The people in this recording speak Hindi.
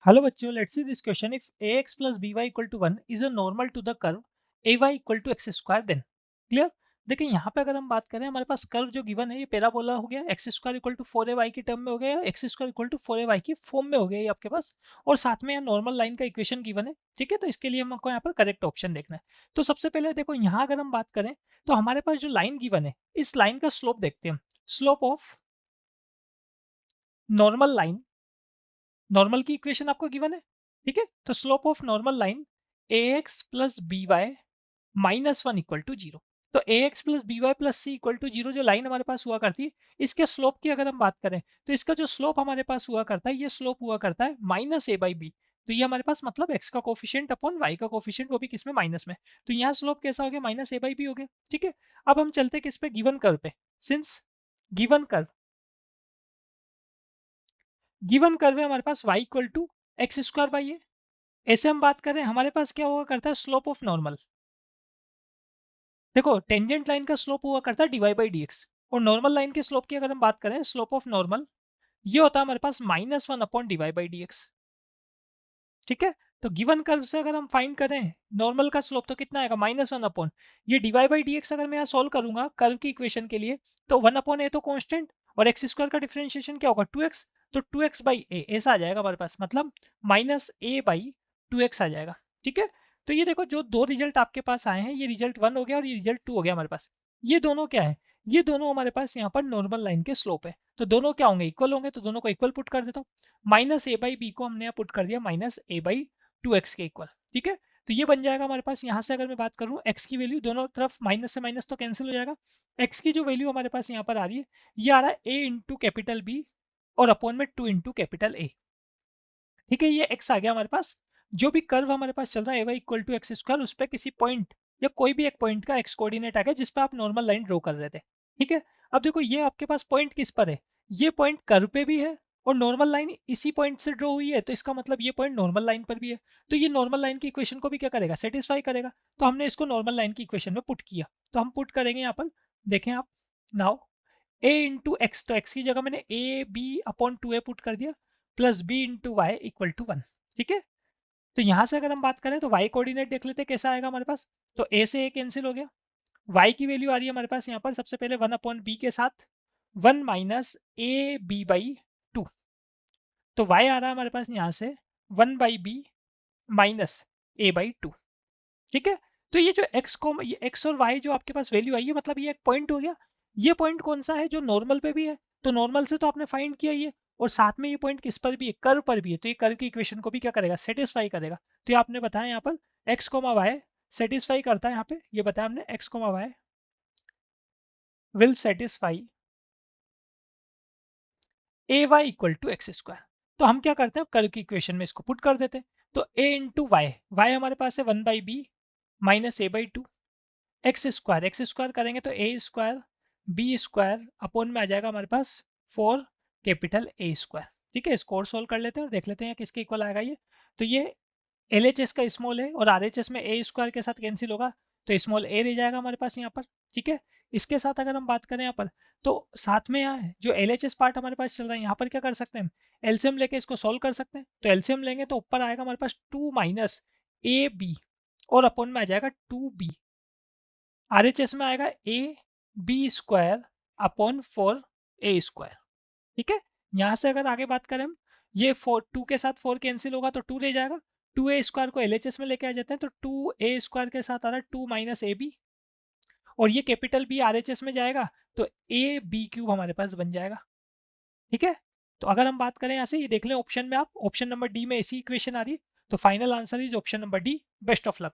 Hello बच्चों, let's see this question. If ax plus by equal to 1 is a normal to the curve ay equal to x square, then clear. देखिए यहाँ पे अगर हम बात करें, हमारे पास कर्व जो गिवन है ये पैराबोला हो गया, x square equal to 4ay की टर्म में हो गया, x square equal to 4ay की फॉर्म में हो गया ये आपके पास, और साथ में यहाँ नॉर्मल लाइन का इक्वेशन गिवन है। ठीक है, तो इसके लिए हमको यहाँ पर करेक्ट ऑप्शन देखना है। तो सबसे पहले देखो यहाँ अगर हम बात करें तो हमारे पास जो लाइन गिवन है, इस लाइन का स्लोप देखते हैं हम। Slope of normal line, normal की इक्वेशन आपको गिवन है। ठीक है, तो slope of normal line a x plus b y minus one equal to zero. तो a x plus b y plus c equal to zero जो लाइन हमारे पास हुआ करती है, इसके स्लोप की अगर हम बात करें तो इसका जो स्लोप हमारे पास हुआ करता है, ये स्लोप हुआ करता है माइनस ए बाई बी। तो ये हमारे पास मतलब एक्स का कोफिशिएंट अपॉन वाई का कोफिशिएंट, वो भी किसमें, माइनस में। तो यहाँ स्लोप कैसा हो गया, माइनस ए बाई बी हो गया। ठीक है, अब हम चलते किस पे, गिवन कर्व पे। सिंस गिवन कर्व है हमारे पास y equal to x square by a, ऐसे हम बात करें हमारे पास क्या हुआ करता है, स्लोप ऑफ नॉर्मल। देखो टेंजेंट लाइन का स्लोप हुआ करता है d y by d x, और नॉर्मल लाइन के स्लोप की अगर हम बात करें, स्लोप ऑफ नॉर्मल ये होता है हमारे पास minus one upon d y by d x. ठीक है, तो गिवन कर्व से अगर हम फाइंड करें नॉर्मल का स्लोप तो कितना आएगा, माइनस वन अपॉन ये d y by d x. अगर मैं यहाँ सोल्व करूंगा कर्व की इक्वेशन के लिए, तो वन अपॉन ए तो कॉन्स्टेंट, और एक्स स्क्वायर का डिफरेंशिएशन क्या होगा, टू एक्स। तो टू एक्स बाई ए ऐसा आ जाएगा हमारे पास, मतलब minus a by two x आ जाएगा। ठीक है, तो ये देखो जो दो रिजल्ट आपके पास आए हैं, ये रिजल्ट वन हो गया और ये रिजल्ट टू हो गया हमारे पास। ये दोनों क्या है, ये दोनों हमारे पास यहाँ पर नॉर्मल लाइन के स्लोप है। तो दोनों क्या होंगे, इक्वल होंगे, तो दोनों को इक्वल पुट कर देता हूँ। माइनस ए बाई बी को हमने यहाँ पुट कर दिया minus a by two x के इक्वल। ठीक है, तो ये बन जाएगा हमारे पास। यहाँ से अगर मैं बात करूँ एक्स की वैल्यू, दोनों तरफ माइनस से माइनस तो कैंसिल हो जाएगा। एक्स की जो वैल्यू हमारे पास यहाँ पर आ रही है, ये आ रहा है ए इंटू कैपिटल बी और अपॉन में टू इंटू कैपिटल ए। ठीक है, ये एक्स आ गया हमारे पास। जो भी कर्व हमारे पास चल रहा है y equal to x square, उस पर किसी पॉइंट या कोई भी एक पॉइंट का एक्स कोऑर्डिनेट आ गया जिस पर आप नॉर्मल लाइन ड्रॉ कर रहे थे। ठीक है, अब देखो ये आपके पास पॉइंट किस पर है, ये पॉइंट कर्व पे भी है और नॉर्मल लाइन इसी पॉइंट से ड्रॉ हुई है, तो इसका मतलब ये पॉइंट नॉर्मल लाइन पर भी है। तो ये नॉर्मल लाइन की इक्वेशन को भी क्या करेगा, सेटिस्फाई करेगा। तो हमने इसको नॉर्मल लाइन की इक्वेशन में पुट किया, तो हम पुट करेंगे यहाँ पर, देखें आप नाउ ए इंटू एक्स, तो एक्स की जगह मैंने a b upon two a put कर दिया, plus b into y equal to one. ठीक है, तो यहाँ से अगर हम बात करें तो वाई कोऑर्डिनेट देख लेते हैं कैसा आएगा हमारे पास। तो ए से ए कैंसिल हो गया, वाई की वैल्यू आ रही है हमारे पास यहाँ पर सबसे पहले वन अपॉन बी के साथ, one minus a b by two. तो वाई आ रहा है हमारे पास यहाँ से one by b minus a by two. ठीक है, तो ये जो एक्स को, ये एक्स और वाई जो आपके पास वैल्यू आई है, मतलब ये एक पॉइंट हो गया। ये पॉइंट कौन सा है, जो नॉर्मल पे भी है, तो नॉर्मल से तो आपने फाइंड किया ये, और साथ में ये पॉइंट किस पर भी है, कर्व पर भी है, तो ये कर्व की इक्वेशन को भी क्या करेगा, सेटिस्फाई करेगा। तो ये आपने बताया यहाँ पर एक्स कोमा वाई सेटिस्फाई करता है, यहाँ पे ये बताया हमने x comma y will satisfy a y equal to x square. तो हम क्या करते हैं, कर्व की इक्वेशन में इसको पुट कर देते हैं। तो ए इंटू वाई, वाई हमारे पास है one by b minus a by two, x square करेंगे तो a square b square upon में आ जाएगा हमारे पास फोर कैपिटल ए स्क्वायर। ठीक है, इसको और सोल्व कर लेते हैं और देख लेते हैं किसके इक्वल आएगा ये। तो ये एल एच एस का स्मॉल है और आर एच एस में ए स्क्वायर के साथ कैंसिल होगा, तो स्मॉल ए रह जाएगा हमारे पास यहाँ पर। ठीक है, इसके साथ अगर हम बात करें यहाँ पर, तो साथ में यहाँ जो एल एच एस पार्ट हमारे पास चल रहा है, यहाँ पर क्या कर सकते हैं, एलसीएम लेके इसको सोल्व कर सकते हैं। तो एलसीएम लेंगे तो ऊपर आएगा हमारे पास टू माइनस ए बी और अपॉन में आ जाएगा two b, R H S में आएगा a b square upon four a square. ठीक है, यहाँ से अगर आगे बात करें हम, ये फोर टू के साथ फोर कैंसिल होगा तो टू रह जाएगा, टू ए स्क्वायर को एल एच एस में लेके आ जाते हैं, तो टू ए स्क्वायर के साथ आ रहा है टू माइनस ए बी, और ये capital b R H S में जाएगा तो ए बी क्यूब हमारे पास बन जाएगा। ठीक है, तो अगर हम बात करें यहाँ से, ये देख लें ऑप्शन में, आप ऑप्शन नंबर डी में ऐसी इक्वेशन आ रही है, तो final answer is option number D. Best of luck.